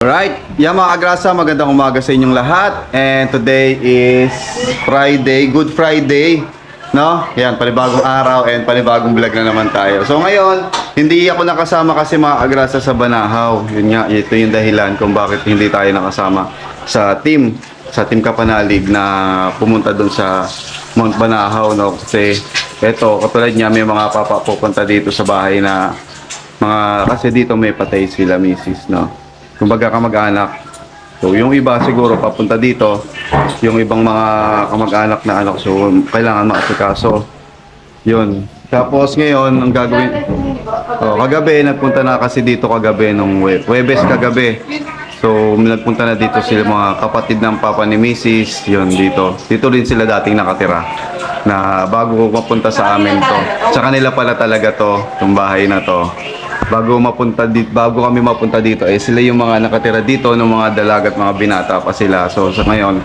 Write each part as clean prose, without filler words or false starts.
Alright, yan mga agrasa, magandang umaga sa inyong lahat. And today is Friday, Good Friday, no? Yan, panibagong araw and panibagong vlog na naman tayo. So ngayon, hindi ako nakasama kasi mga agrasa sa Banahaw. Yun nga, ito yung dahilan kung bakit hindi tayo nakasama sa team Kapanalig na pumunta doon sa Mount Banahaw, no? Kasi eto, katulad niya, may mga papa pupunta dito sa bahay na kasi dito may patay sila misis, no? Kumbaga kamag-anak. So yung iba siguro papunta dito, yung ibang mga kamag-anak na anak, so kailangan maasikaso. Yun. Tapos ngayon ang gagawin, kagabi nagpunta na kasi dito kagabi nung Huwebes kagabi. So nagpunta na dito sila mga kapatid ng papa ni Mrs. Yun dito. Dito din sila dating nakatira. Na bago mapunta sa amin to. Sa kanila pala talaga to, yung bahay na to. Bago kami mapunta dito, sila yung mga nakatira dito ng mga dalaga at mga binata pa sila. So sa ngayon,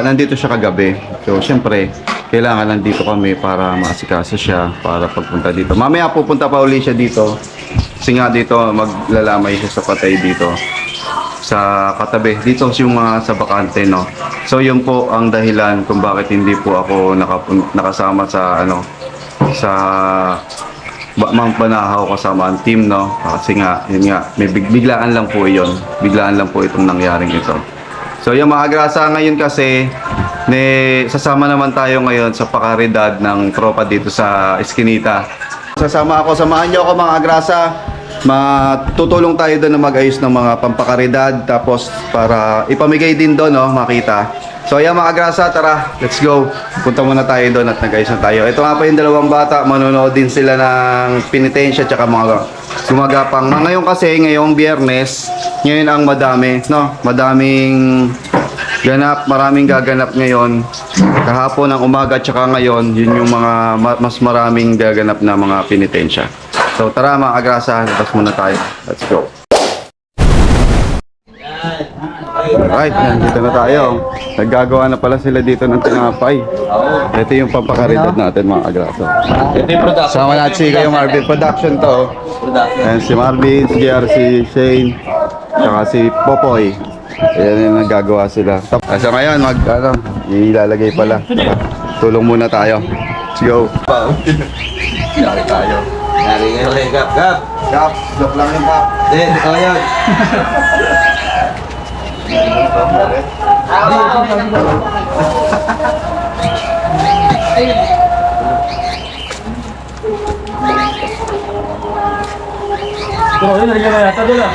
nandito siya kagabi. So syempre, kailangan nandito kami para maasikaso siya para pagpunta dito. Mamaya pupunta pa uli siya dito. Kasi nga dito maglalamay siya sa patay dito. Sa katabi. Dito yung mga sa bakante, no. So yun po ang dahilan kung bakit hindi po ako nakasama sa Mount Banahaw kasama ang team, no? Kasi nga, yun nga, may biglaan lang po yun. Biglaan lang po itong nangyaring ito. So yung mga agrasa ngayon kasi, sasama naman tayo ngayon sa pakaridad ng tropa dito sa Eskinita. Samahan niyo ako mga agrasa. Matutulong tayo doon na mag-ayos ng mga pampakaridad. Tapos para ipamigay din doon, no? Makita. So ayan mga agrasa, tara, let's go. Punta muna tayo doon at nag-ayos na tayo. Ito nga pa yung dalawang bata, manonood din sila ng penitensya tsaka mga gumagapang. Ngayon kasi, ngayong Biyernes, ngayon ang madami, no? Madaming ganap, maraming gaganap ngayon. Kahapon ang umaga tsaka ngayon, yun yung mga mas maraming gaganap na mga penitensya. So tara mga agrasa, labas muna tayo. Let's go. Alright, dito na tayo. Naggagawa na pala sila dito ng tinapay. Ito yung pampakaridad natin mga agrasa. Ito yung production. Sama natin si kayo Marvin. Production to. And si Marvin, si JR, si Shane, saka si Popoy. Ayan yung naggagawa sila. So ngayon, ilalagay pala. Tulong muna tayo. Let's go. Yari tayo. Yari ngayon kay Gap. Gap, joke lang yung Gap. Hindi, ikaw yan. Grabe, narinig na yata doon ah.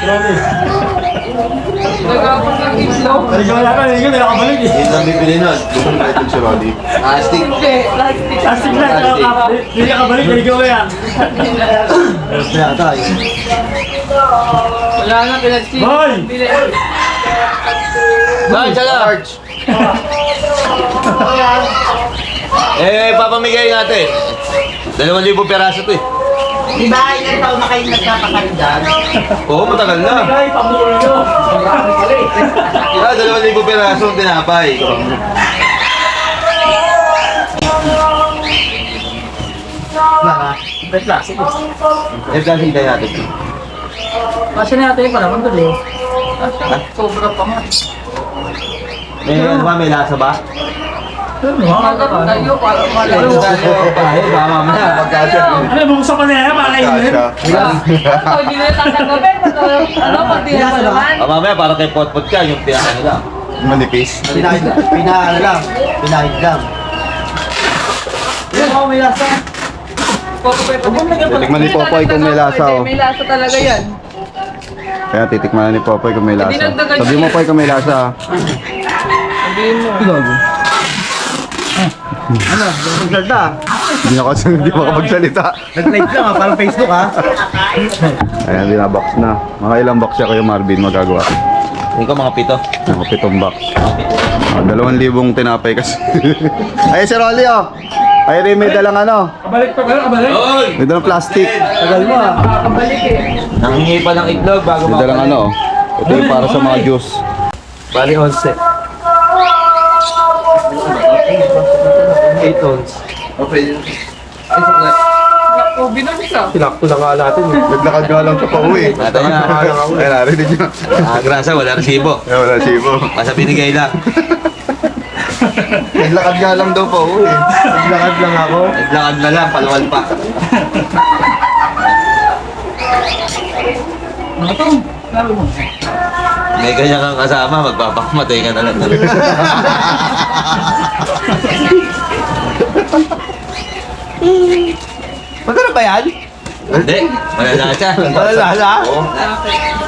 Grabe. Narinig na yata, narinig na nakabalik eh. Hindi lang bibili nun. Ito si Roddy. Plastic. Plastic na, hindi nakabalik, narinig na yan. Meron pa yata eh. Wala na, pinagsin. Boy! Saan siya na? Papamigay natin. 2,000 peraso to eh. Di ba ilang taon na kayo nagpapakaridad? Oo, matagal na. Ay, pamulo nyo. Marami pala eh. 2,000 peraso ang tinapay. May plastic eh. Plastic tayo natin. Kasi na yata yung panahon doon eh. Sobra pa nga. May lasa ba? Magat tayo para malayo. Ay, baka mamaya. Ano, buksan pa na yan, makainin. Pag di na tatanggapin, pag di na naman. Mamaya para kay Potpot ka, yung pinaka nila. Manipis. Pinahid lang. Yan, ako may lasa. Titikman ni Popoy kung may lasa, oh. May lasa talaga yan. Kaya titikman ni Popoy kung may lasa. Dinagdagan Sabi mo, Poy, kung may lasa. Sabihin mo. Ano, magsalita. Hindi makapagsalita. Nag-live lang ah, parang Facebook ah. Ayan, binabox na. Mga ilang box siya kayo, Marvin, magagawa. Kung ka mga 7. Mga 7 box. 2,000 tinapay kasi. Ay, si Rolly, oh. Ay, Ray, may dalang ano. Kabalik pa kayo, kabalik. Oy! May dalang plastic. Tagal mo ah. Kabalik eh. Nangingi pa ng itlog bago May dalang ano, oh. Ito yung para sa mga juice. Bali 11. 8 ons. Okay. Ay, O, binamis ah. Tinakto na nga natin eh. Naglakad nga lang siya pa uwi. Natin niya. Ay, narinig niya. Grasa, wala resibo. Ay, wala sibo. Basta binigay lang. Naglakad nga lang daw pa uwi. Naglakad lang ako. Naglakad na lang, paluwal pa. Ano to? Laro mo. May ganyan kang kasama, magpapakamatay ka na lang. Magkano ba yan? Hindi, malala siya. Malala? Oo.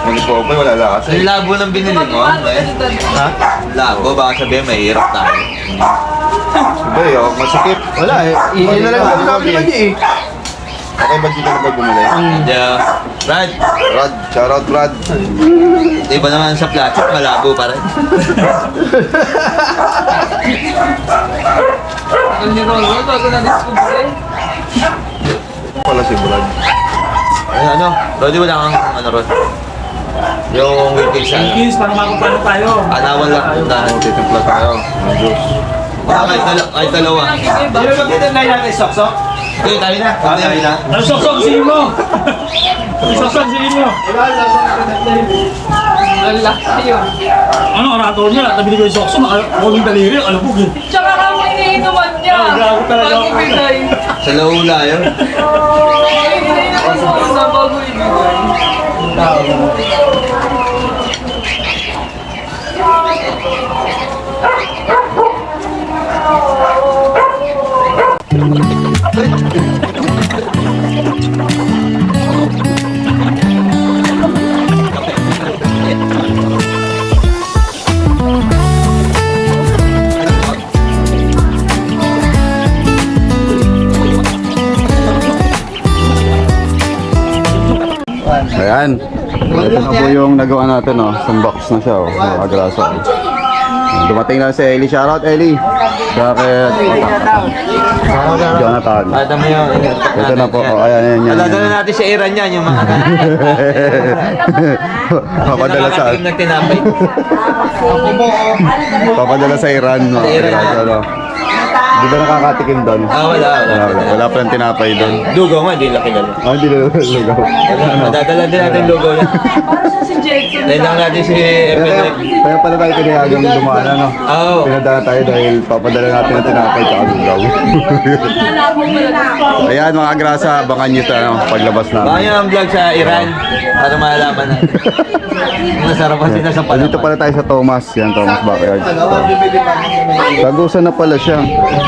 Mag-ipopoy, wala lakas. Ang labo ng binili mo. Ha? Labo, baka sabihin mahirap tayo. Hindi, oh, masakit. Wala eh. Iyan na lang kami sabi naman niya eh. Okay ba dito na bumili? Kaya, Brad, Rod, shoutout Rod. iba naman sa plastic, malabo pa rin. Ang ni Rolo, bago na-discover eh. Wala si Brad. Ay, ano, Rodi, wala kang ano ron. Yung waiting sa Kids, parang makapano tayo. anawal lang. Titimpla tayo. Ang juice. Baka kahit dalawa. Sino ba titinlay natin, Sok-Sok? Okay, tayo na. Tayo na. Ano, Sok-Sok, sino mo? Sok-Sok, sino mo? Ang laki yun. Ano, orator niya? Nabili ko yung Sok-Sok, makaming daliri, alubog eh. Tsaka kamo iniinuman niya. Oh, grabe talaga. Bago bigay. Sa laula yun. Iniinuman mo na bago ibigay. Ayan. Ito na po yung nagawa natin, oh. Sunbox na siya, oh. Agraso. Dumating na si Ellie. Shoutout, Ellie. Bakit? Jonathan. Ata mo yun. Ito na po. Oh, ayan, yan. Dadala natin sa Iran yan, yung mga Papadala sa... nakakatikim ng tinapay. Papadala sa Iran, no? Sa Iran. Ano? Di ba nakakatikim doon? Wala. Wala pa ng tinapay doon. Lugaw nga, di laki na lang. Ah, hindi na lugaw. Madadala din natin lugaw yan. Para siya si Jackson. Dahil lang natin si Kaya, FNF. kaya pala tayo pinayagang dumaan, ano? Oo. Pinadala tayo dahil papadala natin ng tinapay at lugaw. Hanapon mo lang. Ayan mga grasa, abangan nyo ito, ano, paglabas Baka namin. nyo ang vlog sa Iran para malaman natin. Masarapan sila sa Dito palaman. pala tayo sa Thomas, yan Thomas Backyard. Tagusan na pala siya.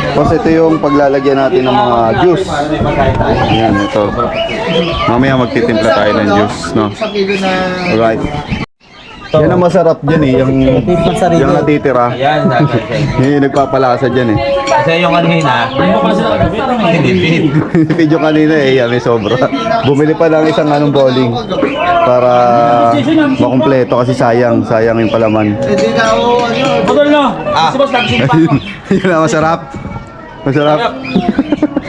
Kasi ito yung paglalagyan natin ng mga juice. Yan, ito. Mamaya magtitimpla tayo ng juice, no? Alright. Yan ang masarap dyan eh, yung natitira. Yan, Yung nagpapalasa dyan eh. kasi yung kanina, Ano pa sila kagabit? tinipid. Video kanina eh, yan may sobra. Bumili pa lang isang anong bowling para makumpleto kasi sayang yung palaman. Pagod na! Kasi boss, nagsimpa ko. Yun na, masarap. Masarap.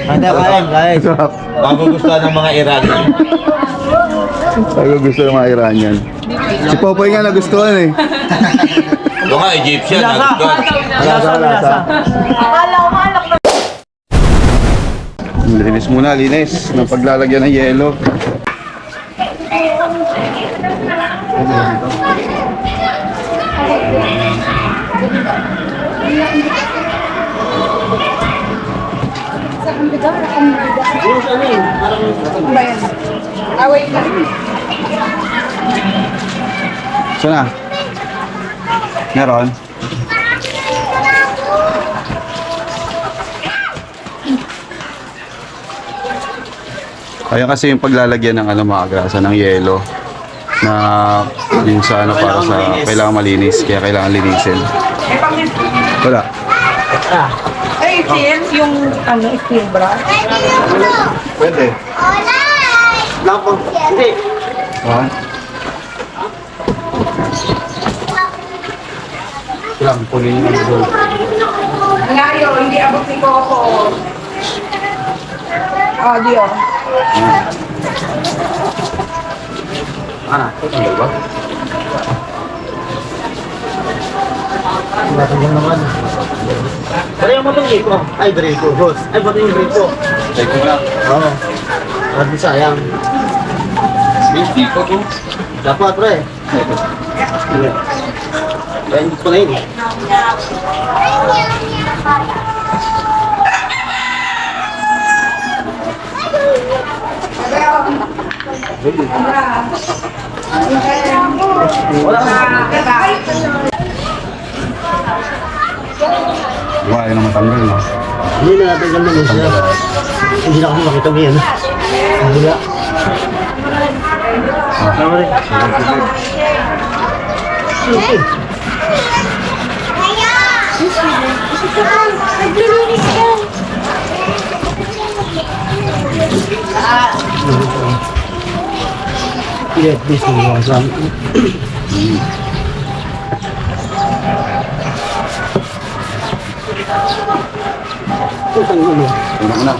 Masarap. Magugustuhan ng mga Iranian. Ako gusto ng mga Iranian. Si Popoy nga nagustuhan eh. Ito nga, Egyptian. nagustuhan. Lasa. Akala ko malak na. Linis muna, linis. Ng paglalagyan ng yelo. Away ka. Saan na? Meron? Ayan kasi yung paglalagyan ng ano mga grasa ng yelo na yung sa ano para sa kailangan malinis kaya kailangan linisin. Wala. Ay, Tim, yung ano, steel bra. Pwede. Ha? Lang, punin yung ano. Layo, hindi abot ni Coco. Oh, Dio. Ano ba? Pero yung matong Draco. Ay, Draco. Boss. Ay, ba't yung Draco? Take mo lang. Oo. Hindi sayang. Dapat, pre. Kaya hindi ko na yun. Wala na matanggal, no? Hindi na natin ganun yun siya. Hindi na kasi makita mo yan. Wala. Tama rin. Naglilinis ka. Yeah, this is awesome. Putang ina. Tingnan mo na.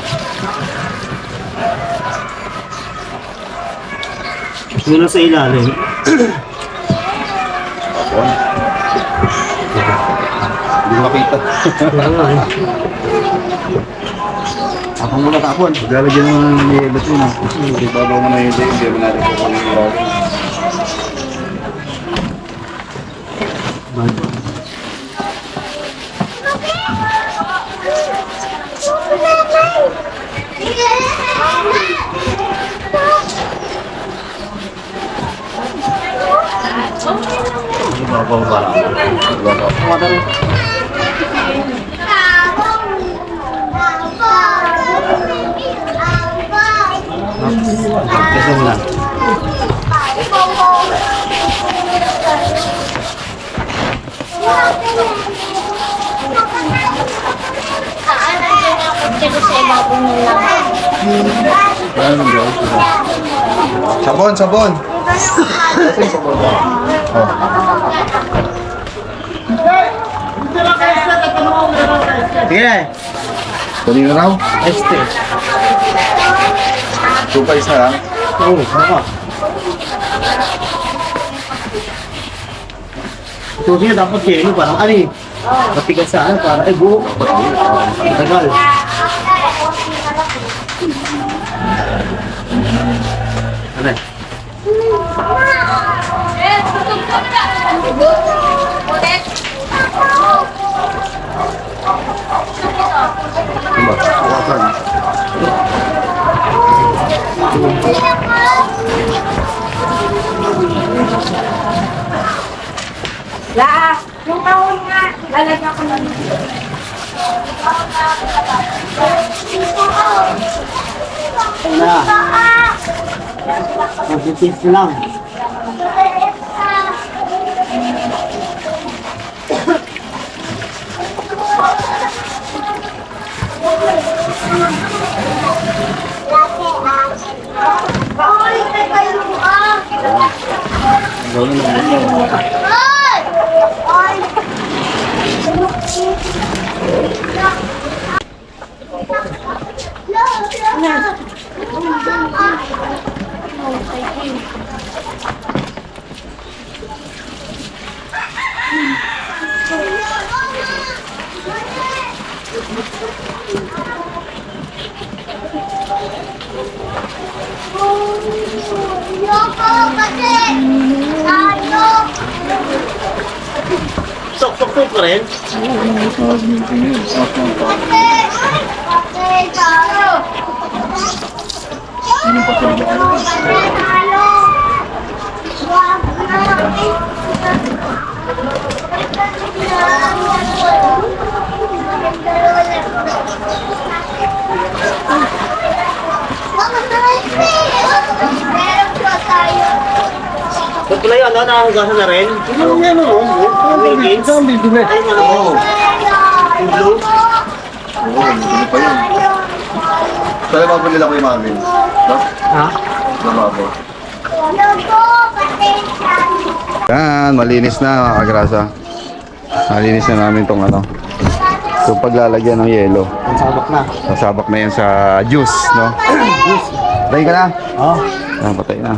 Yun lang sa ilalim. Tapon. Hindi ko makita. Wala nga eh. Tapon muna tapon. Lalagyan mo ng yelo ito, no? Ibabaw mo na yung yelo. Hindi mo natin kukunin yung yelo. Babaw ba lang? Kasi mo lang. Sabon, sabon! Sige na eh. Kanina raw? Este. Supa isa lang. Oo, baka. Ito siya dapat kilo parang ano eh. Matigas sa ano para eh buo. Tagal. Ano eh? La, yung mahon nga, lalagyan ko lang. Na. Mag-test lang. Sok-sok pa rin. Ba't pala yun, nakahugasan na rin? Ano yan, no? Wilkins? Saan bibili? Ay, ano ko? Yung blue? Oo, bibili pa yun. Saan ba nila ko yung mami? No? Ha? Lamabo. Yan, malinis na mga kagrasa. Malinis na namin tong ano. So paglalagyan ng yelo. Ang sabak na. Sasabak na yan sa juice, no? Juice. Patay ka na. Oo. Patay na.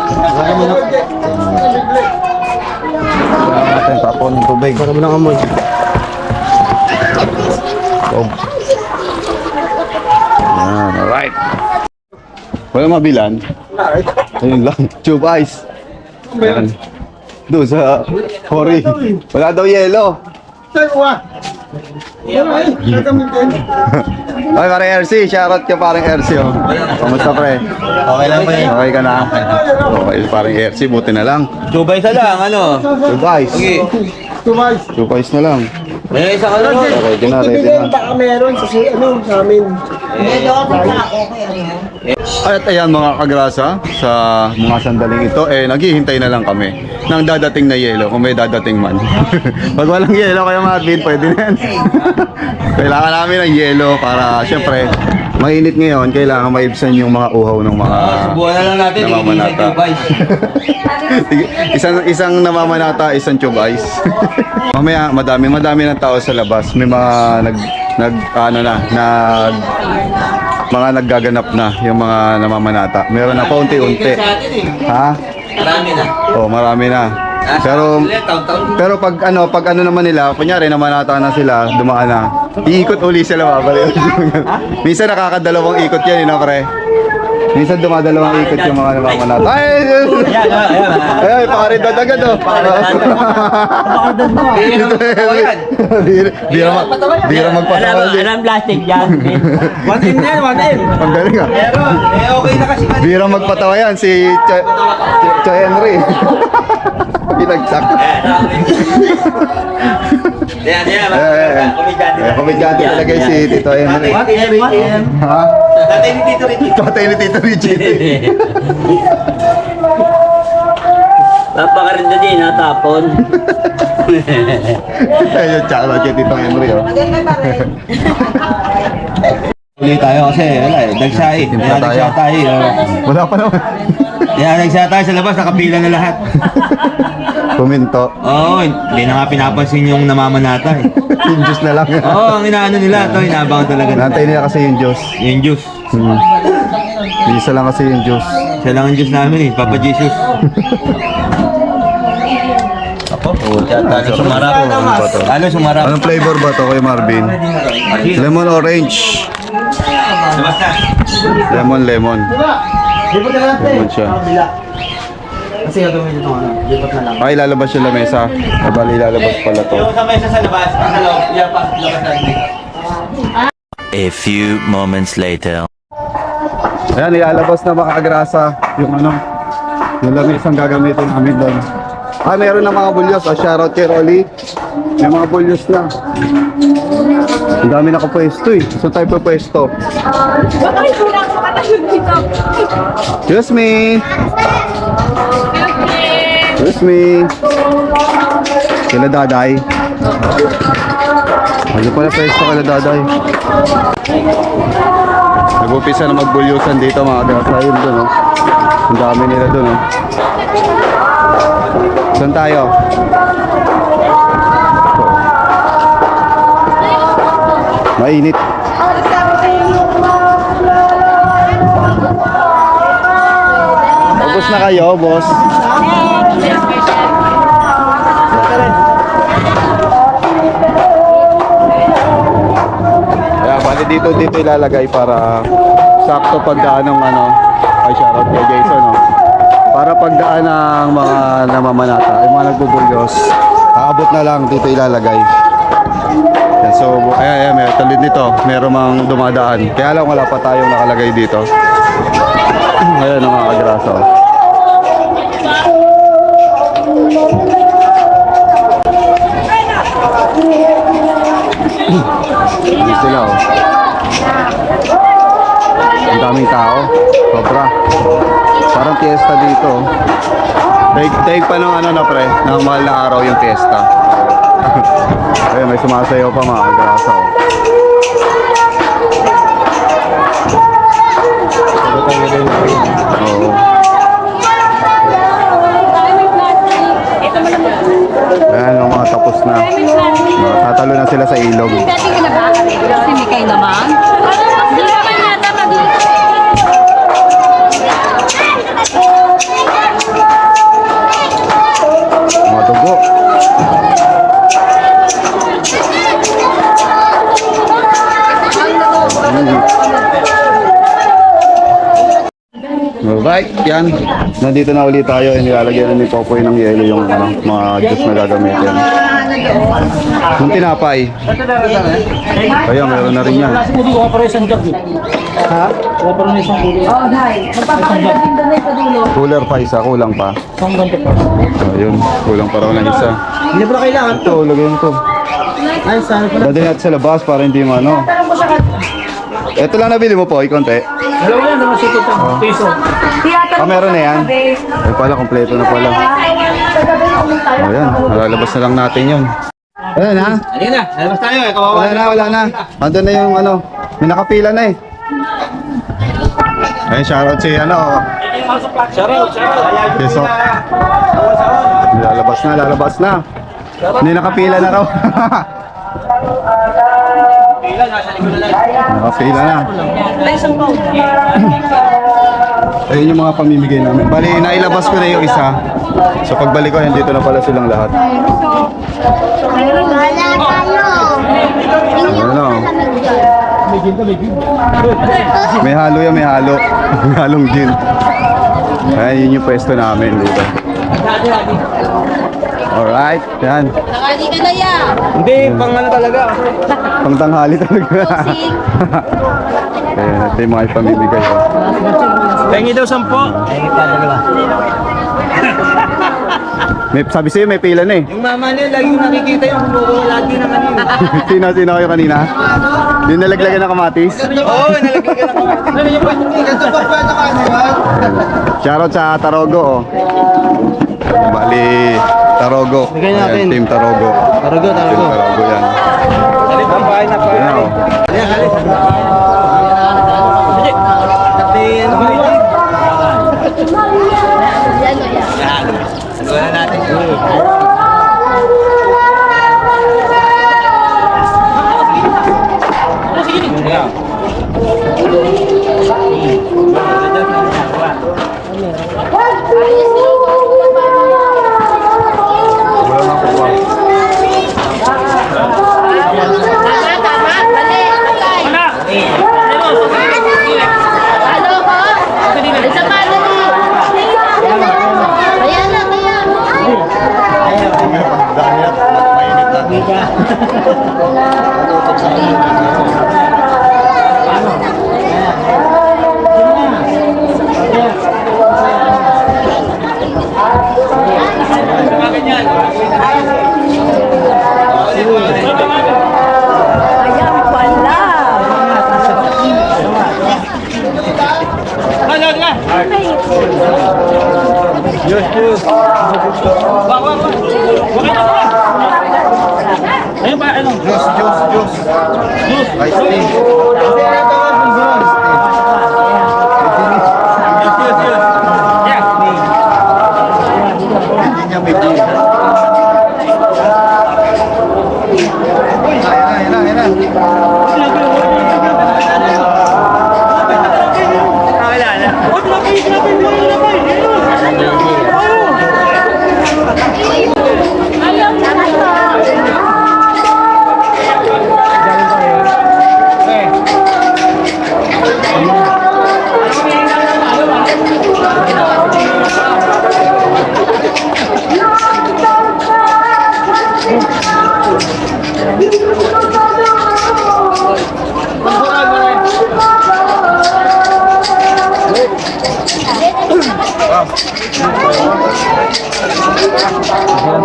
Kaya mo na. Kailangan natin tapon ng tubig. Para mo lang amoy. Oh. Yan, alright. Wala mabilan. Ayun lang. Tube ice. Ayan. Doon sa Hori. Wala daw yelo. Ay, parang RC. Shoutout ka parang RC, oh. Kamusta, pre? Okay lang ba yun? Okay ka na? Okay, parang RC. Buti na lang. Tubay isa lang, ano? Tube ice. Okay. Tube ice na lang. May isa ka lang. Ready na, ready na. Baka meron sa sa amin. At ayan mga kagrasa, sa mga sandaling ito, naghihintay na lang kami ng dadating na yelo, kung may dadating man. Pag walang yelo, kaya Marvin, pwede na yan. Kailangan namin ng yelo para, syempre, mainit ngayon, kailangan maibsan yung mga uhaw ng mga Subuhan na lang natin. namamanata. isang namamanata, isang tube ice. Mamaya, madami ng tao sa labas. May mga mga naggaganap na yung mga namamanata. Meron na paunti-unti. Ha? Marami na. Oh, marami na. Pero pag ano naman nila, kunyari namanata na sila, dumaan na. Iikot uli sila babalik. Minsan nakakadalawang ikot yan, pre. Minsan dumadalawang ikot yung mga namamanata. Ay! Ay, pakaridad agad, oh. Bira magpatawa. Alam plastic yan. 1M yan, 1M. Ang galing, ah. Pero, okay na kasi. Bira magpatawa yan, si Choy Henry. Pinagsak. Yan. Komedyante talaga yung si Tito Henry. 1M. Ha? Tatay ni Tito Richie. Tatay ni Tito Richie. Napakarinda din, natapon. Ayun, tsaka kay Tito Henry, oh. Uli tayo kasi, wala eh. Nagsay. Timpla tayo. Wala pa naman. Nagsaya tayo sa labas, nakapila na lahat. Puminto. Oo, hindi na nga pinapansin yung namamanata eh. Yung juice na lang. Oo, ang inaano nila, ito, inaabangan talaga. Nantay nila kasi yung juice. Yung juice. Isa lang kasi yung juice. Siya lang ang juice namin eh, Papa Jesus. Ako, talo sumarap. Talo sumarap. Anong flavor ba to kay Marvin? Lemon orange. Basta. Lemon. Lipot na natin. Lemon siya. Kasi gagawin ito, lipot na lang. Ay, lalabas yung lamesa. Bali, lalabas pala to. Yung sa mesa sa labas, sa loob, labas natin. A few moments later. Ayan, ilalabas na makagrasa yung yung lamisang gagamitin namin doon. Ah, meron na mga bulyos. Shoutout kay Rolly. May mga bulyos na. Ang dami nakapwesto eh. So tayo pa pwesto. Bakit kulang ko patayon dito? Excuse me. Excuse me. Kila Daday. Ano pala pwesto kila Daday? Nag-upisa na magbulyusan dito mga grasa. Yun doon, oh. Ang dami nila doon, oh. Saan tayo? Mainit. Tapos na kayo, boss. Kaya bali dito ilalagay para sakto pagdaan ng ay shoutout kay Jason, no? Para pagdaan ng mga namamanata, yung mga nagbubulyos, aabot na lang dito ilalagay. Yan, so, ayan, may talid nito, meron mang dumadaan. Kaya lang wala pa tayong nakalagay dito. Ayan ang mga kagrasa, oh. Hindi sila, oh. Ang daming tao, sobra. Parang fiesta dito. Daig pa ng pre, ng mahal na araw yung fiesta. Ayun, may sumasayaw pa mga kagrasa, oh. Oo. Ayan, yung mga tapos na. Tatalo na sila sa ilog. Dati ka na ba? Si Mikay naman? Hindi naman yata mag-iit. Mga dugo. Alright, yan. Nandito na ulit tayo. Nilalagyan na ni Popoy ng yelo yung mga juice na gagamitin. Yung tinapay. Kaya meron na rin yan. Wala pa rin isang jug. Ha? Wala pa rin isang ulo. Oh, dahil. Magpapakagad din doon sa dulo. Cooler pa isa, kulang pa. Isang ganito pa. So, yun, kulang pa raw ng isa. Hindi pa na kailangan. Ito, lagyan to. Ay, sana pa na. Dadali natin sa labas para hindi ano. Ito lang nabili mo po, konti. Alam mo yan, naman sikot ang piso. Meron na yan. Ay pala, kompleto na pala. O yan, nalalabas na lang natin yun. Ayan ha? Halika na, lalabas tayo eh, kawawa. Wala na. Andun na yung may nakapila na eh. Ayun, shoutout si Shoutout. Peso. Lalabas na. Hindi nakapila na raw. Pila, nasa likod na lang. Nakapila na. May isang phone. Ayun yung mga pamimigay namin. Bali, nailabas ko na yung isa. So pagbalik ko, dito na pala silang lahat. Ano? May halo yan, may halo. May halong gin. Ayan, yun yung pwesto namin dito. Alright, yan. Nakali ka na yan. Hindi, pang ano talaga. Pang tanghali talaga. Ayan, ito yung mga ipamimigay ko. Pengi daw 10. Pengi pa dalawa. Sabi sa'yo, may pila na eh. Yung mama niya, lagi yung nakikita yung bumubuo lagi ng ano yun. Sino kayo kanina? Yung nalaglagan ng kamatis? Oo, nalaglagan ako. Ano yung pwede? Ganito pa pwede ka, di ba? Shoutout sa Tarogo, oh. Bali, Tarogo. Bigay natin. Ayan, Team Tarogo. Tarogo. Team Tarogo yan. Halip, ang bahay na Ayan, oh. Halip. Ano ba yun? Ano na natin? Ayun pa, ano? Juice. Ice tea. Hindi niya may gin. Ayan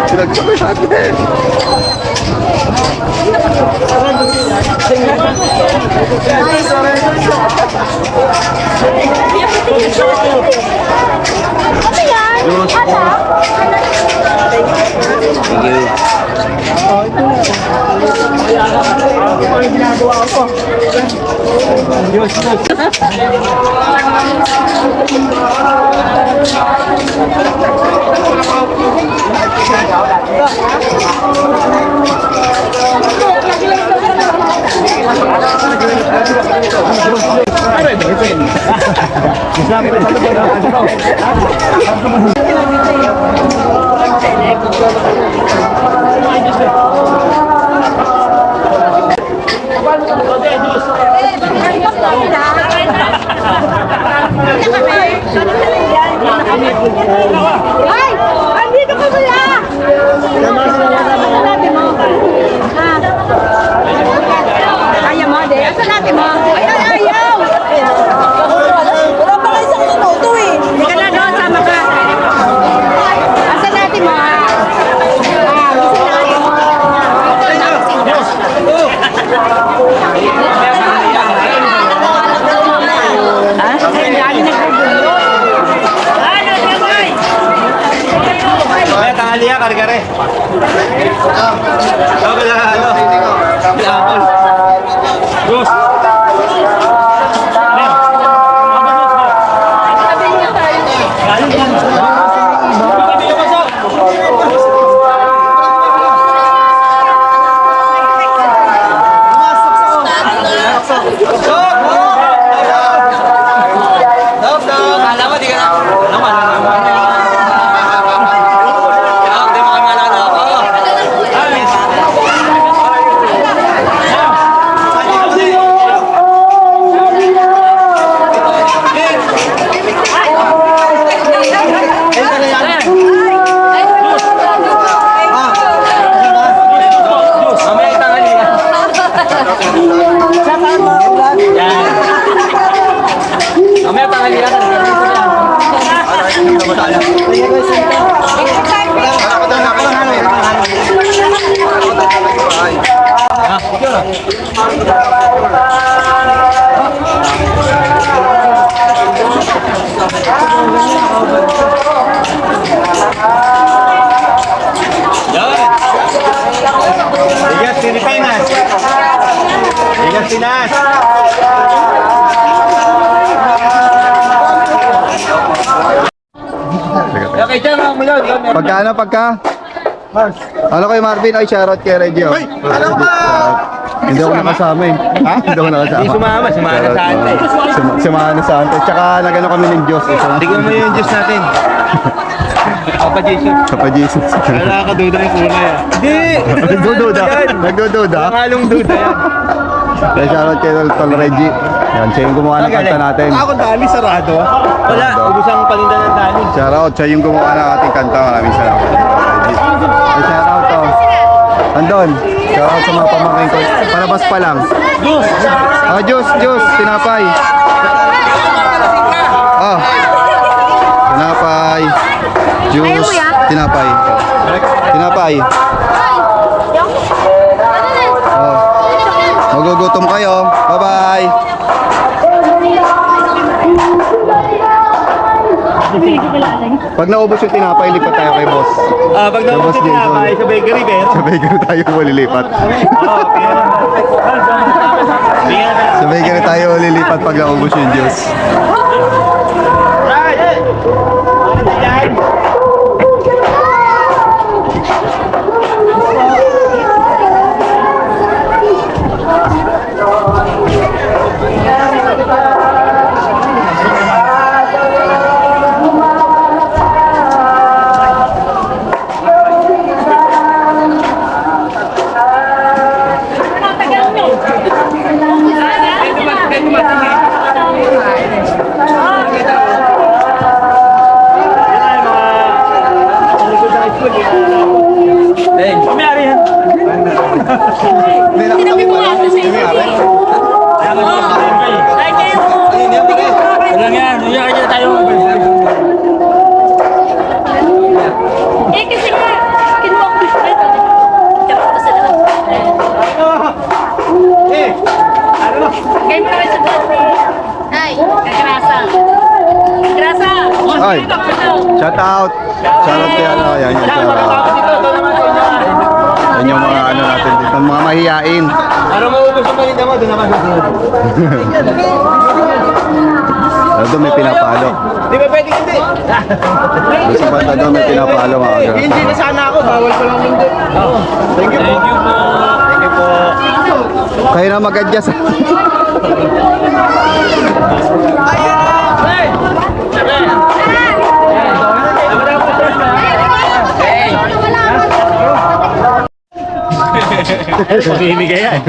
Sinagsabay natin. Ano yan? Ano? Thank you. Ito yung ginagawa ko po. Diyos. Ay! Andito ka pala! Ayaw mo, de. Asan natin mo? Ayaw! Wala pa kayo isang minuto eh. Hindi ka na doon, sama ka. Asan natin mo? Kaya tanghali yan, kare-kare. Wala, ano? Apple. Diyos. Bigas Pilipinas. Bigas Pinas. Okay, dyan mga mulod. Pagka? Ano kay Marvin? Ay, shoutout kay Reggie. Hoy! Ano ba? Hindi ako nakasama eh. Ha? Hindi ako nakasama. Hindi sumama sa ante. Sumama sa ante. Tsaka nagano kami ng Diyos. Tignan mo yung Diyos natin. Papa Jesus. Papa Jesus. Nakakaduda yung kulay ah. Hindi! Nagdududa. Nagdududa. Halong duda yan. Kaya shoutout kay Tol Reggie. Yan, siya yung gumawa ng kanta natin. Ako dami sarado ah. Wala, ubus ang paninda ng dami. Shoutout, siya yung gumawa ng ating kanta. Maraming salamat. Ay, shoutout to. Andon. Shoutout sa mga pamangkin ko. Palabas pa lang. Diyos! Oh, juice, tinapay. Oh. Tinapay. Juice, tinapay. Tinapay. Oh. Magugutom kayo. Bye-bye. Pag naubos yung tinapay, lipat tayo kay boss. Pag naubos yung tinapay sa bakery, pero. Sa bakery tayo malilipat. Sa bakery tayo malilipat pag naubos yung juice. Ay, shout out. Shout out kay ano, yan, shout out. Yan yung mga ano natin dito, mga mahiyain. Para maubos yung paninda mo, doon naman susunod. Doon may pinapalo. Di ba pwedeng hindi? Doon sa banda doon may pinapalo mga kagrasa. Hindi na sana ako, bawal ko lang mundo. Thank you po. Thank you po. Kayo na mag-adjust. Pag-ibigay yan.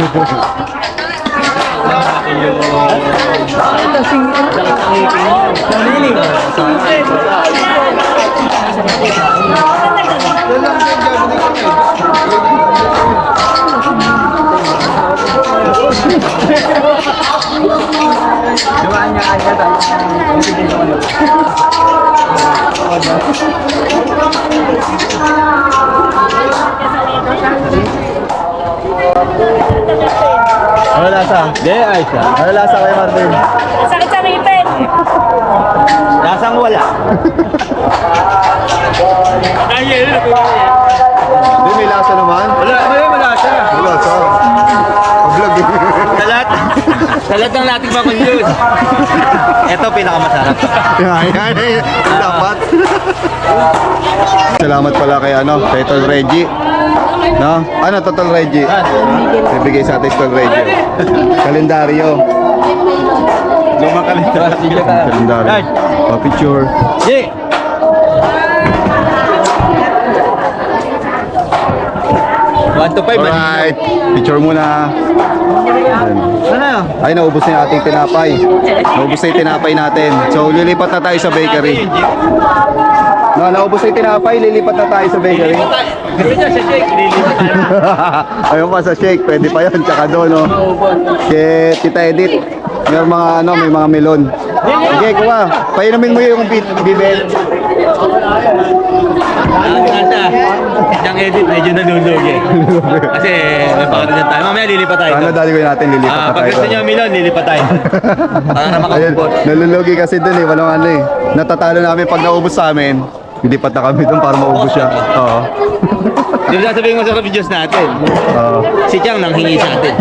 Ano lasa? Hindi, ayos siya. Ano lasa kay Martin? Sakit sa ngipin. Lasang wala. Hindi, may lasa naman. Wala, may lasa. Wala lasa. Vlog eh. Salat ng nating makunyus. Ito pinakamasarap. Yan. Dapat. Salamat pala kay kay Tol Reggie. No? Ano to Tol Reggie? Bibigay sa atin Tol Reggie. Kalendaryo. Lumang kalendaryo. Kalendaryo. Picture. Jay! One to five. Alright. Picture muna. Ano? Ay, naubos na yung ating tinapay. Naubos na yung tinapay natin. So, lilipat na tayo sa bakery. No, naubos na yung tinapay. Lilipat na tayo sa bakery. Gusto niya sa shake. Ayun pa sa shake. Pwede pa yun. Tsaka doon, no. Kaya Tita Edith. May mga, may mga melon. Sige, kuha. Painumin mo yung bibel. Siyang edit, medyo nalulog eh. Kasi may pakarinan tayo. Mamaya lilipat tayo. Ano dali ko natin lilipat na Pag tayo. gusto niyo milon, lilipat tayo. Para na Ayun, makapupot. nalulugi kasi doon eh. Walang ano eh. Natatalo namin pag naubos sa amin. Lilipat na kami doon para maubos siya. Oo. Di ba sasabihin mo sa videos natin? Oo. Si Chang nang hingi sa atin.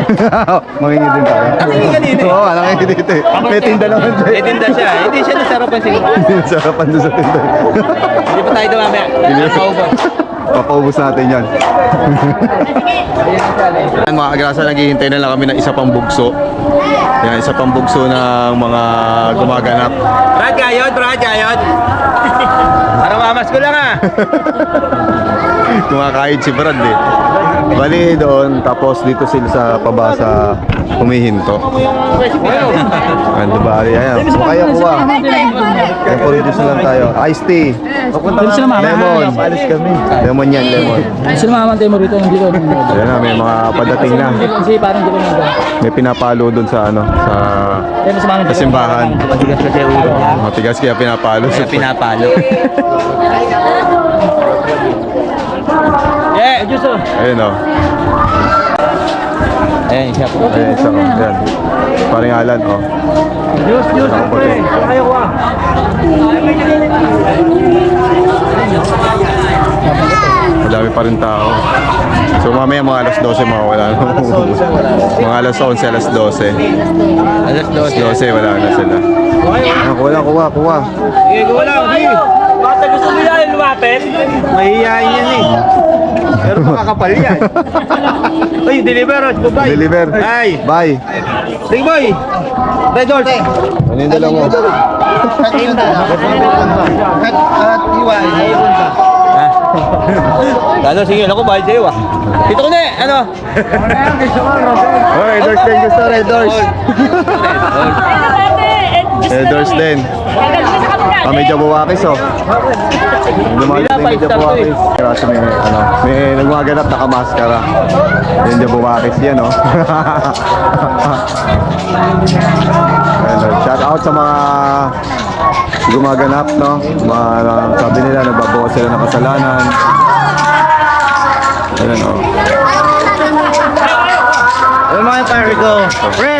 Mangingi din tayo. Nangingi kanina eh. Oo, nangingi dito eh. May tinda naman siya. May tinda siya. Hindi siya nasarapan siguro. Sarapan doon sa tinda. Hindi pa tayo dumamaya. Maubos. Papaubos natin yan. Yan mga kagrasa, naghihintay na lang kami ng isa pang bugso. Yan, isa pang bugso ng mga gumaganap. Brad, kayod, Brad, kayod. Para mamas ko lang ah. Kumakahid si Brad eh. Bali doon, tapos dito sila sa pabasa humihinto. Ano ba? Ayan. Kaya kuha. Yan, produce lang tayo. Iced tea. Lemon. Lemon yan, lemon. Sino mamantay mo rito nandito? Ayan na, may mga padating na. Kasi parang di ko nandito. May pinapalo doon sa sa simbahan. Matigas kasi ulo. Matigas kaya pinapalo. Kaya pinapalo. Yeah, juice oh. Ayun o. Ayan, siya po. Ayan, isa ko. Ayan. Paring Alan o. Juice, pre. Ayaw ko ah. Madami pa rin tao. So mamaya mga alas 12 mawawala na. Mga alas 11, alas 12. Alas 12, wala na sila. Kuha. Sige, ko wala. Sige. Bakit gusto mo yan lumapit? Mahihayin yan eh. Pero makakapal yan. Uy, deliver. Bye. Deliver. Bye. Bye. Sige, boy. Red Horse. Ano yung dala mo? Ano, sige, ako bayad sa'yo ah. Dito ko na eh, ano? Oh, Red Doors din gusto, Red Doors. Red Doors din. Medyo buwakis oh. Lumalit na medyo buwakis. Kasi may nagmaganap nakamaskara. Medyo buwakis yan oh. Shout out sa mga gumaganap no. Sabi nila nagbabawas sila ng kasalanan. Ayun oh. Ano mga pare ko? Pre!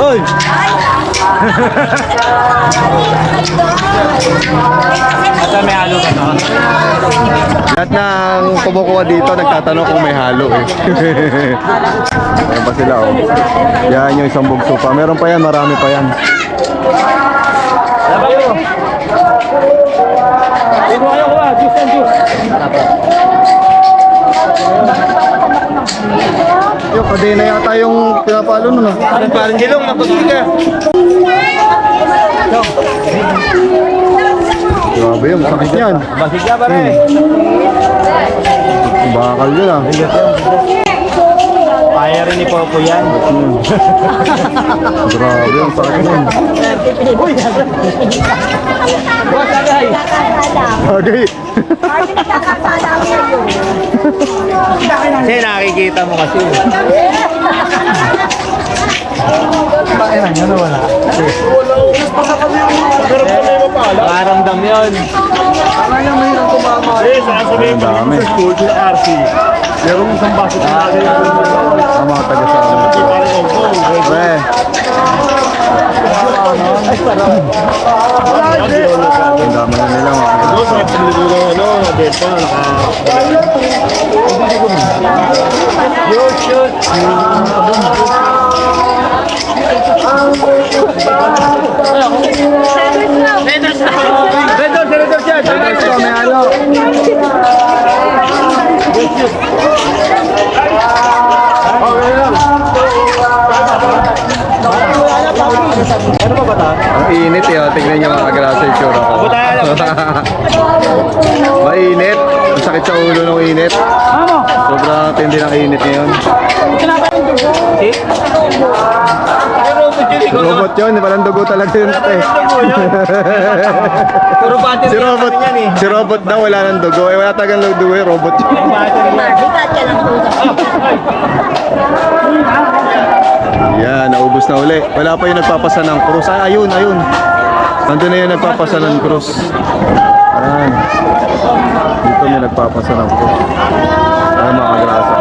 Uy! Ata may halo ka to. Lahat ng kumukuha dito nagtatanong kung may halo eh. Ayan pa sila oh. Yan yung isang bugso pa. Meron pa yan, marami pa yan. Dito kayo kuha, juice and juice. Yung kadena yata yung pinapalo nun ah. Parang gilong, napagod ka. Grabe yun, sakit yan. Bakit ka pare? Bakal yun ah. Kaya rin ni Popo yan. Grabe yun, sakit yun. Boss, agay. Okay. Kasi nakikita mo kasi. Nakaramdam yun. Ang dami. Ang mga taga sa amin. Pre. Ang dami na nila mga Senador siya. may halo. Ang init eh, oh. Tignan nyo mga kagrasa yung tsura ko. Mainit. Ang sakit sa ulo ng init. Sobrang tindi ng init ngayon. Robot yun, walang dugo talaga yun. Puro battery Si robot, yan eh. si robot daw wala nang dugo. Eh wala tagang dugo eh, robot yun. Yan, naubos na uli. Wala pa yung nagpapasa ng krus. Ay, ayun, ayun. Nandun na yung nagpapasa ng krus. Ayan. Dito may nagpapasa ng krus. Ayan mga kagrasa.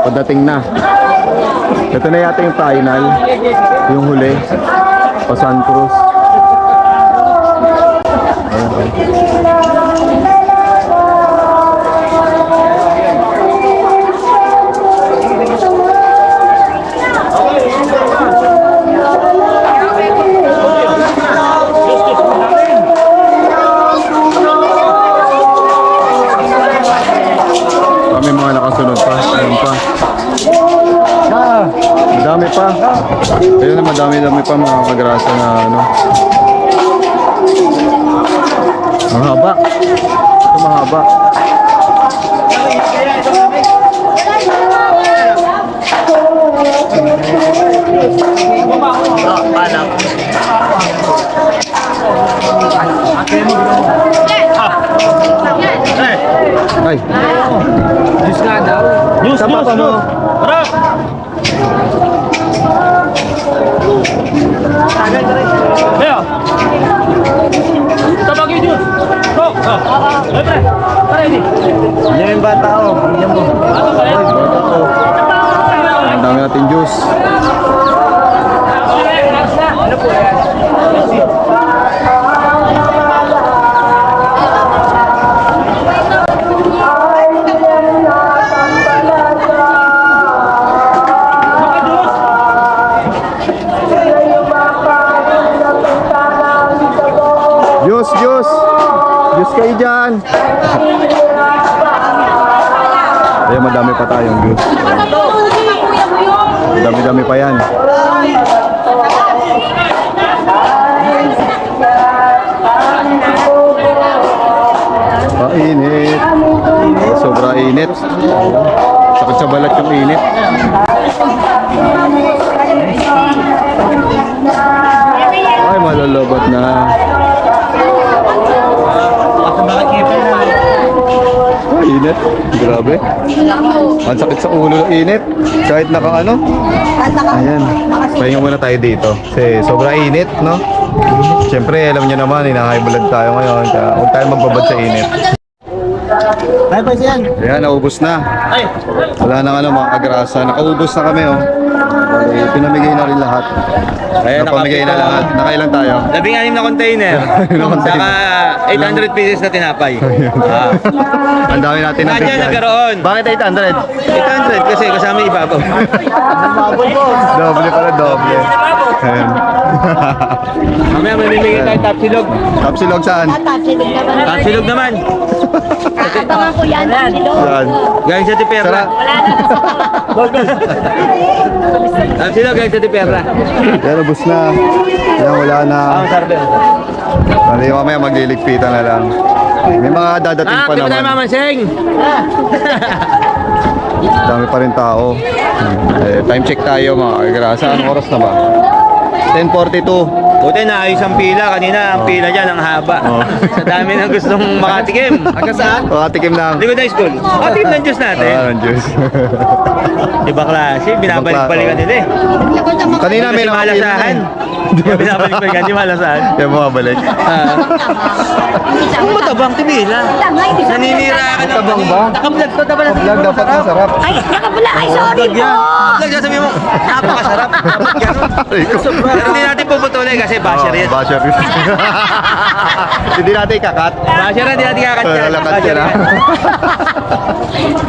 Pagdating na. Ito na yata yung final. Yung huli. Pasan krus. Kami mga nakasunod pa. Ayun pa. Madami pa. Ayun na, madami-dami pa mga kagrasa na ano. Mahaba. Ito mahaba. Ay. Juice nga daw. Juice, Tapa mo. Tara! Leo! Tabag yung juice! Go! Ay, pre! Pare, hindi! Yan yung bata ko. Yan mo. Ano pa rin? Ang dami natin juice. Ano po yan? Juice, juice. Juice kayo dyan. Ayun, madami pa tayong juice. Dami-dami pa yan. Painit. Sobra init. Sakit sa balat yung init. Ay, malulobot na. Init. Grabe. Ang sakit sa ulo ng init. Kahit naka ano. Ayan. Pahinga muna tayo dito. Kasi sobra init, no? Siyempre, alam niyo naman, high blood tayo ngayon. Kaya huwag tayo magbabad sa init. Ay, pa yan. Ayan, naubos na. Ay, Wala nang ano, mga kagrasa. Nakaubos na kami, oh. Bali, pinamigay na rin lahat. Ayan, Napamigay na lahat. Nakailan tayo? 16 na container. Saka 800 pieces na tinapay. Ang dami natin na Nadya nagkaroon. Bakit 800? 800 kasi kasama yung ibabaw. Doble pala, doble. Ayan. Mamaya mamimigay tayo tapsilog. Tapsilog saan? Tatapsilog naman. Tapsilog naman. Abangan ko yan. Tatapsilog. Saan? Galing sa Tiperra. Sarap. Tapsilog galing sa Tiperra. Yan, ubos na. Yan, wala na. Sarbe. Bali, mamaya magliligpitan na lang. May mga dadating pa Di ba tayo naman. mamansing? Dami pa rin tao. Time check tayo mga kagrasa. Anong oras na ba? 10:42. Buti naayos ang pila. Kanina ang pila dyan ang haba. Sa dami ng gustong makatikim. Hanggang saan? Makatikim lang. Likod high school. Makatikim ng juice natin. Ng Diyos. Iba klase. Binabalik-balikan nila eh. Kanina may Kasi malasahan. Binabalik-balikan si malasahan. Yan, bumabalik. Kung matabang tibila. Naninira ka na. Matabang ba? Nakablog to. Dapat Vlog dapat masarap. Ay, nakabula. Ay, sorry po. Vlog sabi mo, napakasarap. Dapat ganun. Pero hindi natin puputulin kasi basher yan. Basher. Hindi natin ikakat. Basher yan, hindi natin kakat yan. Lakat ka na.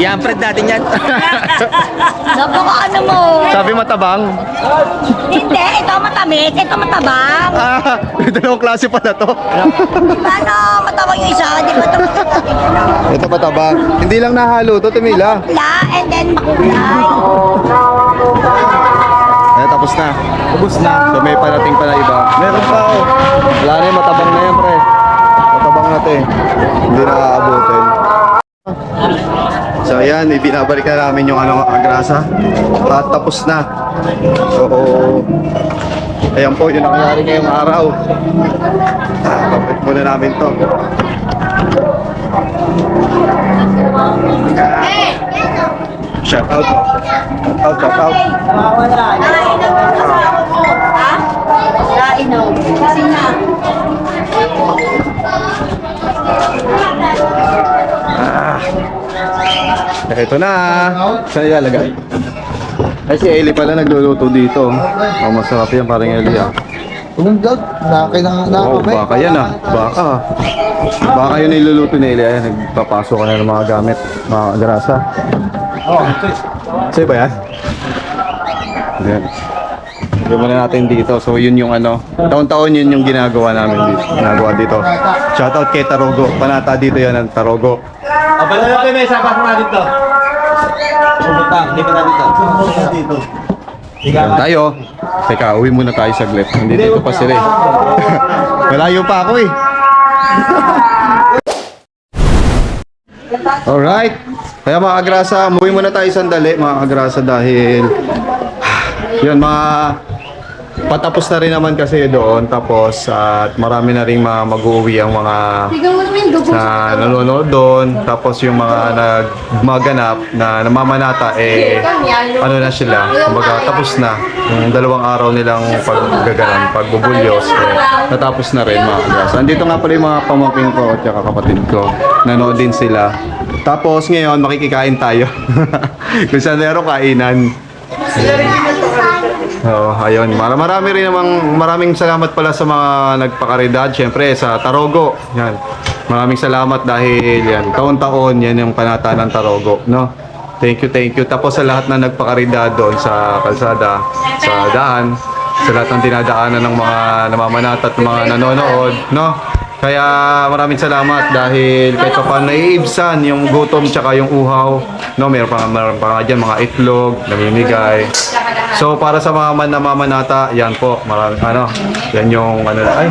I-amprint natin yan. Napaka ano mo. Sabi matabang. Hindi, ito matamis. Ito matabang. May dalawang klase pala to. Ano, matabang yung isa. Di ba ito matabang? Ito matabang. Hindi lang nahalo to, Tumila. Makulay and then makulay. Ay, tapos na. Tapos na. So may parating pa na iba. Meron pa, oh. Wala na yung matabang na yan, pre. Matabang na to eh. Hindi na aabutin. So ayan, ibinabalik na namin yung ano, agrasa. At tapos na. So, ayan po, yung nangyari ngayong araw. Kapit muna namin to. Shout out. Shout out. Ha? Nainom. Kasi na. Ito na. Saan ilalagay? Ay, si Eli pala nagluluto dito. Oh, masarap yan, parang Eli ah. Unang vlog, Oh, baka yan ah. Baka. Baka yun niluluto ni Eli. Ayan, nagpapasok ka na ng mga gamit. Mga grasa. Sa'yo ba yan? Ayan. Lagyan muna natin dito. So yun yung ano. Taon-taon yun yung ginagawa namin dito. Ginagawa dito. Shoutout kay Tarogo. Panata dito yan ang Tarogo. O, bala natin may sapas natin to. Pumutang, hindi pa natin to. Ayan tayo. Teka, uwi muna tayo saglit. Hindi dito pa sila eh. Malayo pa ako eh. Alright. Kaya mga agrasa, umuwi muna tayo sandali mga agrasa dahil yun, patapos na rin naman kasi doon. Tapos at marami na rin mag-uwi ang mga na nanonood doon. Tapos yung mga nagmaganap na namamanata ano na sila, kumbaga tapos na yung 2 araw nilang paggaganan, pagbubulyos natapos na rin mga agrasa. Andito nga pala yung mga pamangkin ko at saka kapatid ko, nanood din sila. Tapos ngayon makikikain tayo. Kung saan meron kainan. Oh, ayun. Maraming salamat pala sa mga nagpakaridad, syempre sa Tarogo. Yan. Maraming salamat dahil yan, taon-taon yan yung panata ng Tarogo, no? Thank you. Tapos sa lahat na nagpakaridad doon sa kalsada, sa daan, sa lahat ng dinadaanan ng mga namamanat at mga nanonood, no? Kaya maraming salamat dahil kahit pa paano naiibsan yung gutom tsaka yung uhaw, no? Meron pa nga dyan mga itlog, namimigay. So para sa mga namamanata, yan po, yan yung ay,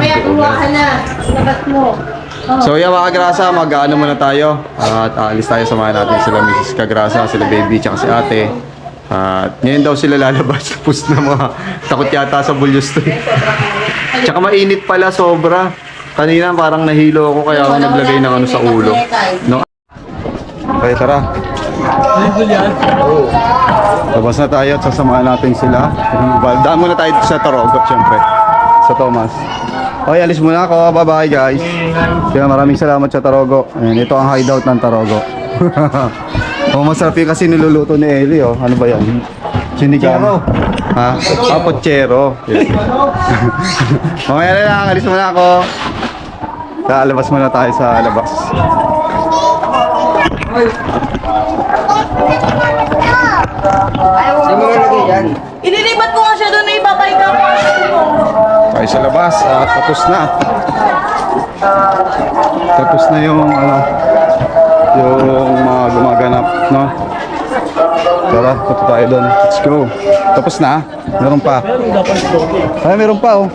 So yan mga kagrasa, mag-ano muna tayo at aalis tayo, samahan natin sila Mrs. Kagrasa, sila baby, tsaka si ate. At ngayon daw sila lalabas, tapos na mga takot yata sa bulyos to. Tsaka mainit pala, sobra. Kanina parang nahilo ako kaya ako naglagay ng ano sa ulo. No? Okay, tara. Oh. Labas na tayo at sasamahan natin sila. Daan muna tayo sa Tarogo, syempre. Sa Thomas. Okay, alis muna ako. Bye-bye guys. Kaya maraming salamat sa Tarogo. Ayan, ito ang hideout ng Tarogo. Oh, masarap yung kasi niluluto ni Eli, oh. Ano ba yan? Sinigang. Ha? Ah, pochero. Mamaya na lang, alis muna ako. Lalabas muna tayo sa labas. Inilipat ko nga siya doon na ibabay ka. Tayo sa labas, tapos na. Tapos na yung yung mga gumaganap, no? Tara, punta tayo doon. Let's go. Tapos na? Meron pa. Ay, meron pa, oh.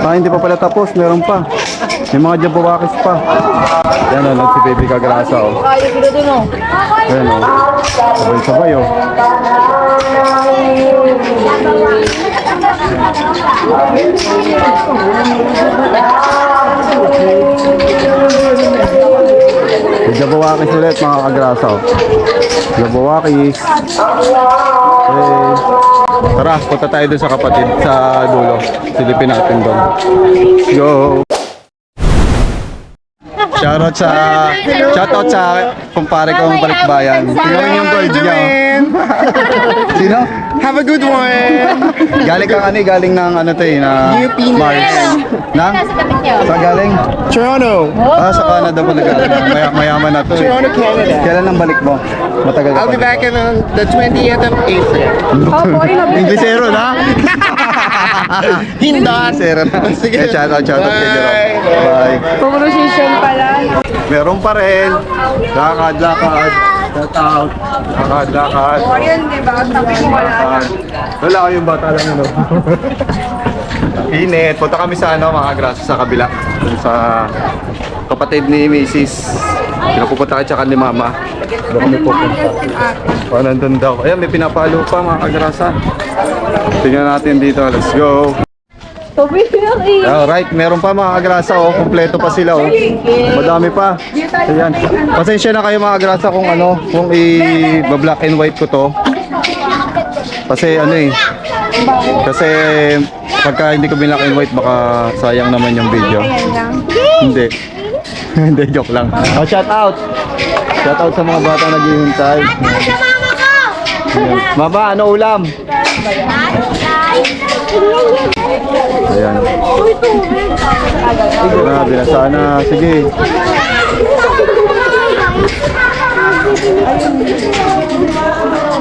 Hindi pa pala tapos, meron pa. May mga jabawakis pa. Yan, oh, si Baby Kagrasa, oh. Kaya sila doon, oh. Ayan, oh. Sabay-sabay, oh. Jabawakis ulit, mga kagrasa, oh. Jabawakis. Okay. Tara, punta tayo doon sa kapatid sa dulo. Silipin natin doon. Let's go! Shoutout sa kumpare kong balikbayan. Sino yung gold niya? Sino? Have a good one! Galing ng ano to eh, na Mars. Na? Sa galing? Toronto! Sa Canada pa nagaling. Mayaman na to eh. Toronto, Canada. Kailan ang balik mo? Matagal ka I'll be pa. back on the 20th of April. Inglesero na? Hindon! Inglesero na. Sige. Shoutout kay Jerome. Bye. Bye. Pronunciation pala. Meron pa rin. Lakad. Shoutout. Lakad. Ayun, di ba? Sabi ko wala. Wala kayong bata lang ano. Init. Punta kami sa mga grasa sa kabila. Dun sa kapatid ni Mrs. Pinapupunta ka tsaka ni Mama. Doon kami pupunta. Nandun daw. Ayan, may pinapalo pa mga kagrasa. Tingnan natin dito. Let's go. Alright, meron pa mga agrasa, oh. Kompleto pa sila, oh. Madami pa. Ayan. Pasensya na kayo mga agrasa kung kung i-black and white ko to. Kasi kasi pagka hindi ko black and white baka sayang naman yung video. Hindi. Hindi, joke lang. Oh, shout out. Shout out sa mga bata naghihintay. Ayan. Mama, ano ulam? Ayan. Grabe na sana. Sige.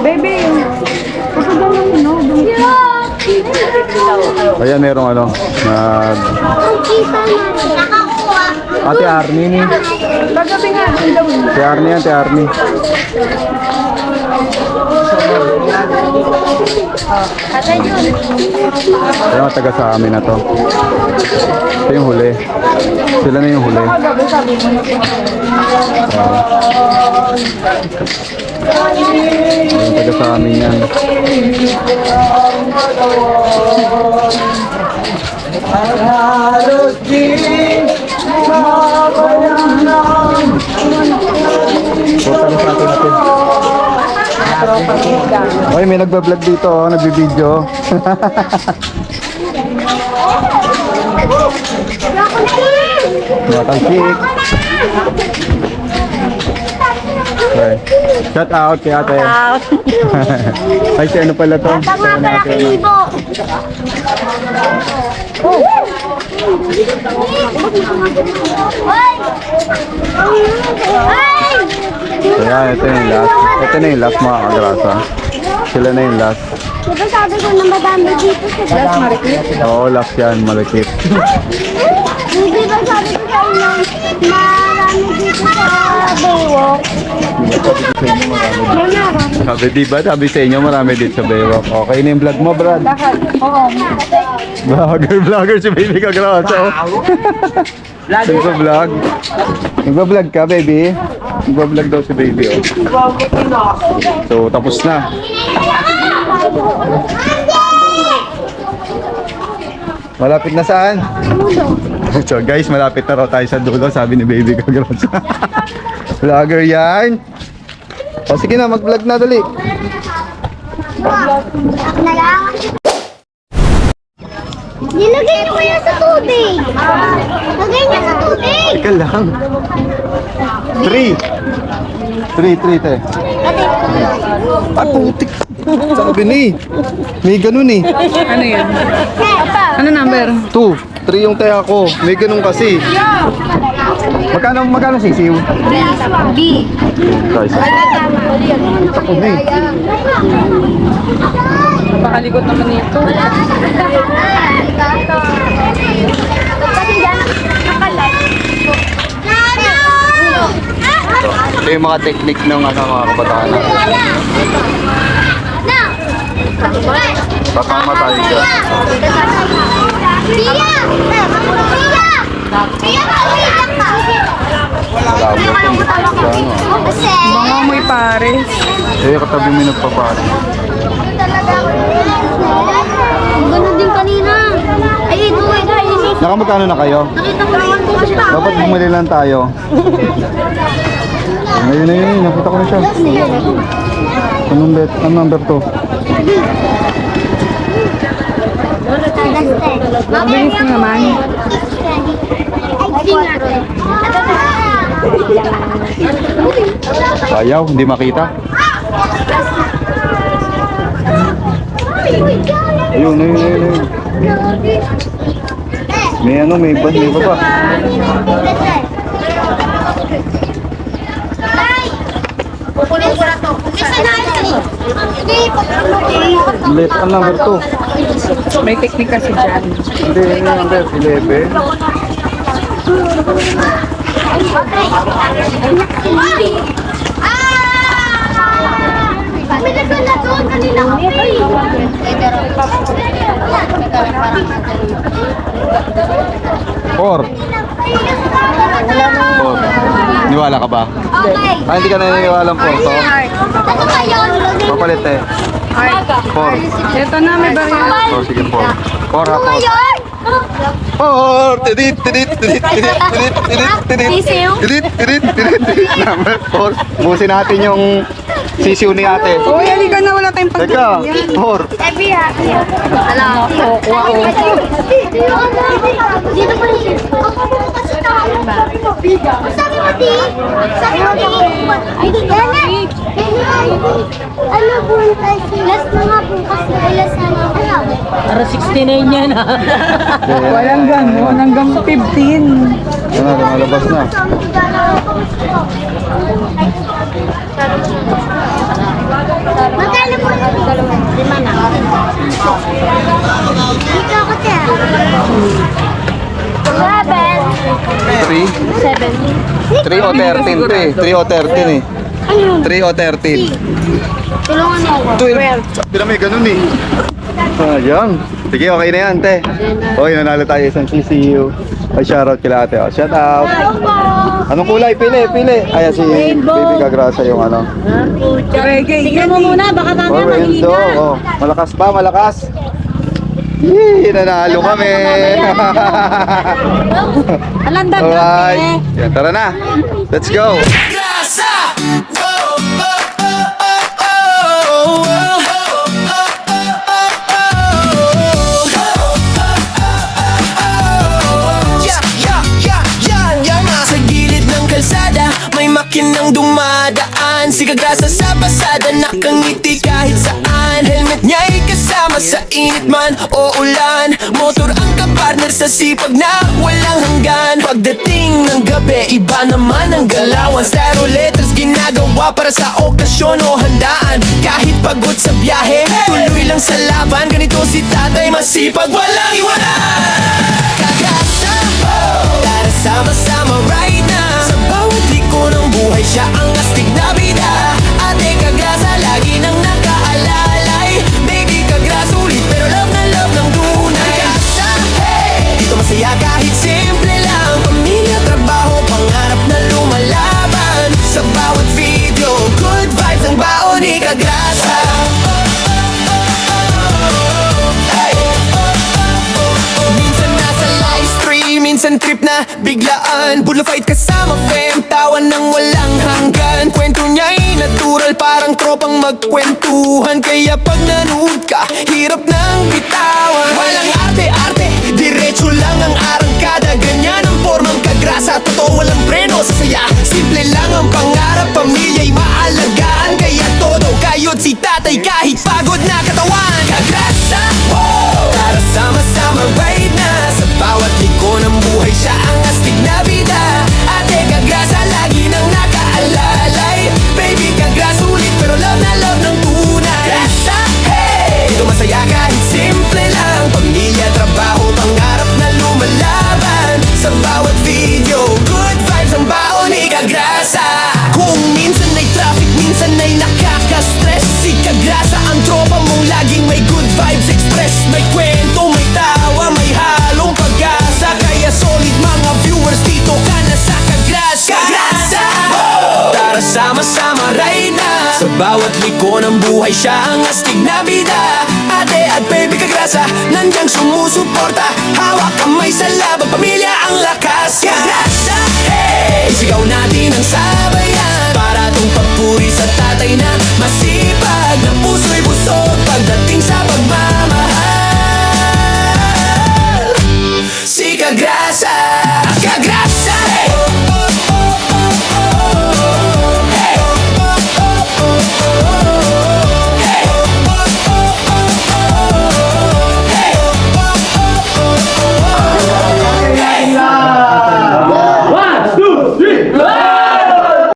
Baby, Ayan, merong Ate Arnie ni. Kagabi nga, Ate Arnie yan, Ate Arnie. Ayan, mga taga sa amin na to. Ito yung huli. Sila na yung huli. Ayan, taga sa amin yan. Oy, may nagba-vlog dito, oh, nagbi-video. Matalsik. Okay. Shout out kay ate. Ay, si ano pala to? Si ano ate, Ayan, ito yung last. Ito na yung last mga kagrasa. Sila na yung last. Diba sabi ko na madami dito sa last marikit. Oo, last yan, malakit. Di ba sabi ko sa inyo, marami dito sa Baywalk? Sabi, diba? Sabi sa inyo, marami dito sa Baywalk. Okay na yung vlog mo, Brad. Vlogger si Baby Kagrasa. Nagpa-vlog. Nagpa-vlog ka, baby. Nagpa-vlog daw si baby, oh. So, tapos na. Malapit na saan? So guys, malapit na raw tayo sa dulo, sabi ni Baby Kagrasa. Vlogger yan. O sige na, mag-vlog na dali. Nilagay niyo kaya sa tubig. Lagay niyo sa tubig. Teka lang. 3. 3, te. Ay, putik. Sabi ni. May ganun eh. Ano yun? Ano number? 2. 3 yung taya ko. May ganun kasi. Magkano sisiw? B. Guys. Kita ko na eh. Napakalikot naman ito. Kasi yan, nakalat. Ito yung mga technique ng mga kabataan natin. Pakamatay ka. Pia! Pia! Wala mo ito. Kasi, Mga may pares. Eh, katabi mo yung nagpapari. ganun din kanina. Ay, ito, ito. Nakamagkano na kayo? Nakita ko naman po siya. Dapat bumili lang tayo. Ayun. Nakita ko na siya. Anong number to? Mabilis naman. Ayaw, hindi makita. Ayun. May baba. Kukunin ko na to. Isa na ito. Hindi, Late ang number to. May technique kasi dyan. Hindi, yung number 11. Pinagal na doon kanina ko. Four. Niwala ka ba? Okay. Hindi ka naniniwala po to. Ano ba yun? Papalit eh. Four. Ito na, may baril. Oh, sige, four. Four ha, four. Yun! Four! Tidit. Sisiw? Tidit. Number four. Busin natin yung sisiw ni ate. Uy, halika na, wala tayong Teka, four. Ebi ha. Alam. Dito pa rin. Sabi mo di? Ay, di ka na. Ano po last na nga po kasi last na nga po. Para 69 yan ha. Walang gano'n, hanggang 15. Yan na, lumalabas na. Magkano po? 5 na. Dito ako siya. 3? 3 o 13 te. 3 o 13 eh. 3 o 13. Tulungan mo ako. 12. Sabi na may ganun eh. Ayan. Sige, okay na yan, te. Oy, nanalo tayo isang CCU. Ay, shoutout kila ate. Oh, shout out. Anong kulay? Pili. Ayan si Baby Kagrasa yung ano. Reggae. Tingnan mo muna, baka Oh, Renzo. Oh, malakas ba? Malakas? Yee, nanalo kami. Alandan Alright. Yan, tara na. Let's go. Makinang dumadaan, si Kagrasa sa pasada, nakangiti kahit saan. Helmet niya'y kasama sa init man o ulan. Motor ang kapartner sa sipag na walang hanggan. Pagdating ng gabi, iba naman ang galawan. Styro letters ginagawa para sa okasyon o handaan. Kahit pagod sa biyahe, tuloy lang sa laban. Ganito si tatay, masipag, walang iwanan. Kagrasa, tara sama-sama right now. Sa bawat liko ng buhay, siya ang astig na bida. Ate Kagrasa, lagi nang nakaalalay. Baby Kagrasa, ulit pero love na love ng tunay. Kagrasa, hey! Dito masaya kahit simple lang. Pamilya, trabaho, pangarap na lumalaban. Sa bawat video, good vibes ang baon ni Kagrasa. Minsan nasa live stream, minsan trip na biglaan. Bulo fight kasama fam, tawa ng walang hanggan. Kwento niya'y natural natural, parang tropang magkwentuhan. Kaya pag nanood ka, hirap nang bitawan. Walang arte-arte, diretso lang ang arangkada. Ganyan ang formang kagrasa, totoo walang preno sa saya. Simple lang ang pangarap, pamilya'y maalagaan. Kaya todo kayod si tatay kahit pagod na katawan. Kagrasa, oh! Tara sama-sama right na. Sa bawat liko ng buhay siya ang astig na bida. Ate Kagrasa lagi nang nakaalalay. Baby Kagrasa ulit pero love na love ng tunay. Grasa, hey! Dito masaya kahit simple lang. Pamilya, trabaho, pangarap na lumalaban. Sa bawat video, good vibes ang baon ni Kagrasa. Kung minsan ay traffic, minsan ay nakaka-stress, si Kagrasa ang tropa mong laging may good vibes express. May kwento, may tawa, may halong pag-asa. Kaya solid mga viewers, dito ka na sa Kagrasa. Kagrasa! Oh! Tara sama-sama right na. Sa bawat liko ng buhay siya ang astig na bida. Ate at baby Kagrasa, nandiyan sumusuporta. Hawak kamay sa laban, pamilya ang lakas. Kagrasa, hey! Isigaw natin ang sabayan para tong papuri sa tatay na